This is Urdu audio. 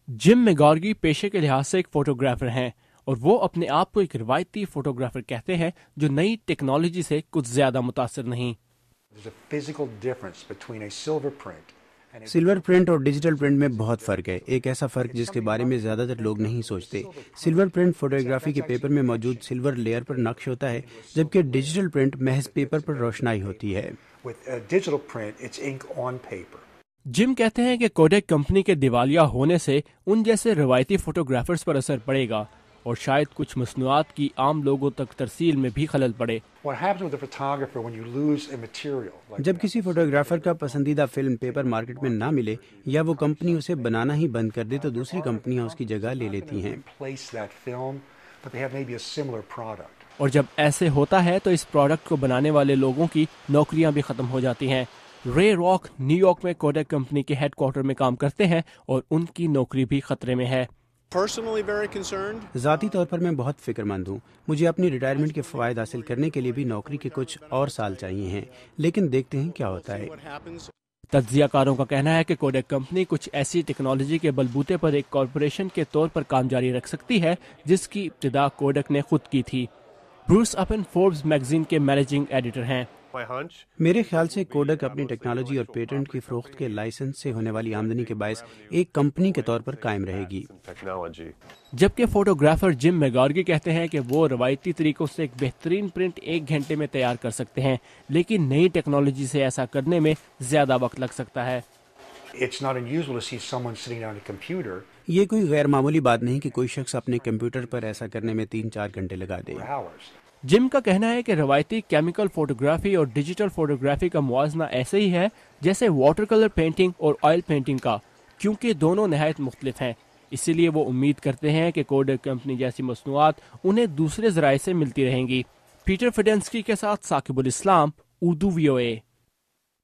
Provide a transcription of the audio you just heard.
جم میگارگی پیشے کے لحاظ سے ایک فوٹوگرافر ہیں اور وہ اپنے آپ کو ایک روایتی فوٹوگرافر کہتے ہیں جو نئی ٹیکنالوجی سے کچھ زیادہ متاثر نہیں۔ سلور پرنٹ اور ڈیجیٹل پرنٹ میں بہت فرق ہے، ایک ایسا فرق جس کے بارے میں زیادہ تر لوگ نہیں سوچتے۔ سلور پرنٹ فوٹوگرافی کے پیپر میں موجود سلور لیئر پر نقش ہوتا ہے، جبکہ ڈیجیٹل پرنٹ محض پیپر پر روشنائی ہوتی ہے۔ جم کہتے ہیں کہ کوڈیک کمپنی کے دیوالیہ ہونے سے ان جیسے روایتی فوٹوگرافرز پر اثر پڑے گا اور شاید کچھ مصنوعات کی عام لوگوں تک ترسیل میں بھی خلل پڑے۔ جب کسی فوٹوگرافر کا پسندیدہ فلم پیپر مارکیٹ میں نہ ملے یا وہ کمپنی اسے بنانا ہی بند کر دے تو دوسری کمپنیاں اس کی جگہ لے لیتی ہیں۔ اور جب ایسے ہوتا ہے تو اس پروڈکٹ کو بنانے والے لوگوں کی نوکریاں بھی ختم ہو جاتی ہیں۔ رے راک نیو یارک میں کوڈیک کمپنی کے ہیڈ کوارٹر میں کام کرتے ہیں اور ان کی نوکری بھی خطرے میں ہے۔ ذاتی طور پر میں بہت فکر مند ہوں، مجھے اپنی ریٹائرمنٹ کے فوائد حاصل کرنے کے لیے بھی نوکری کے کچھ اور سال چاہیے ہیں، لیکن دیکھتے ہیں کیا ہوتا ہے۔ تجزیہ کاروں کا کہنا ہے کہ کوڈیک کمپنی کچھ ایسی ٹیکنالوجی کے بلبوتے پر ایک کارپوریشن کے طور پر کام جاری رکھ سکتی ہے جس کی ابتدا کوڈیک نے خود کی تھی۔ بروس اپن فوربس میگزین کے مینیجنگ ایڈیٹر ہیں۔ میرے خیال سے کوڈک اپنی ٹیکنالوجی اور پیٹنٹ کی فروخت کے لائسنس سے ہونے والی آمدنی کے باعث ایک کمپنی کے طور پر قائم رہے گی۔ جبکہ فوٹوگرافر جم میگارگی کہتے ہیں کہ وہ روایتی طریقوں سے ایک بہترین پرنٹ 1 گھنٹے میں تیار کر سکتے ہیں، لیکن نئی ٹیکنالوجی سے ایسا کرنے میں زیادہ وقت لگ سکتا ہے۔ یہ کوئی غیر معمولی بات نہیں کہ کوئی شخص اپنے کمپیوٹر پر ایسا کرنے میں 3-4 گھنٹے لگا دے۔ جم کا کہنا ہے کہ روایتی کیمیکل فوٹوگرافی اور ڈیجیٹل فوٹوگرافی کا موازنہ ایسے ہی ہے جیسے واٹر کلر پینٹنگ اور آئل پینٹنگ کا، کیونکہ دونوں نہایت مختلف ہیں۔ اسی لیے وہ امید کرتے ہیں کہ کوڈیک کمپنی جیسی مصنوعات انہیں دوسرے ذرائع سے ملتی رہیں گی۔ پیٹر فیڈنسکی کے ساتھ ثاقب الاسلام، اردو VOA۔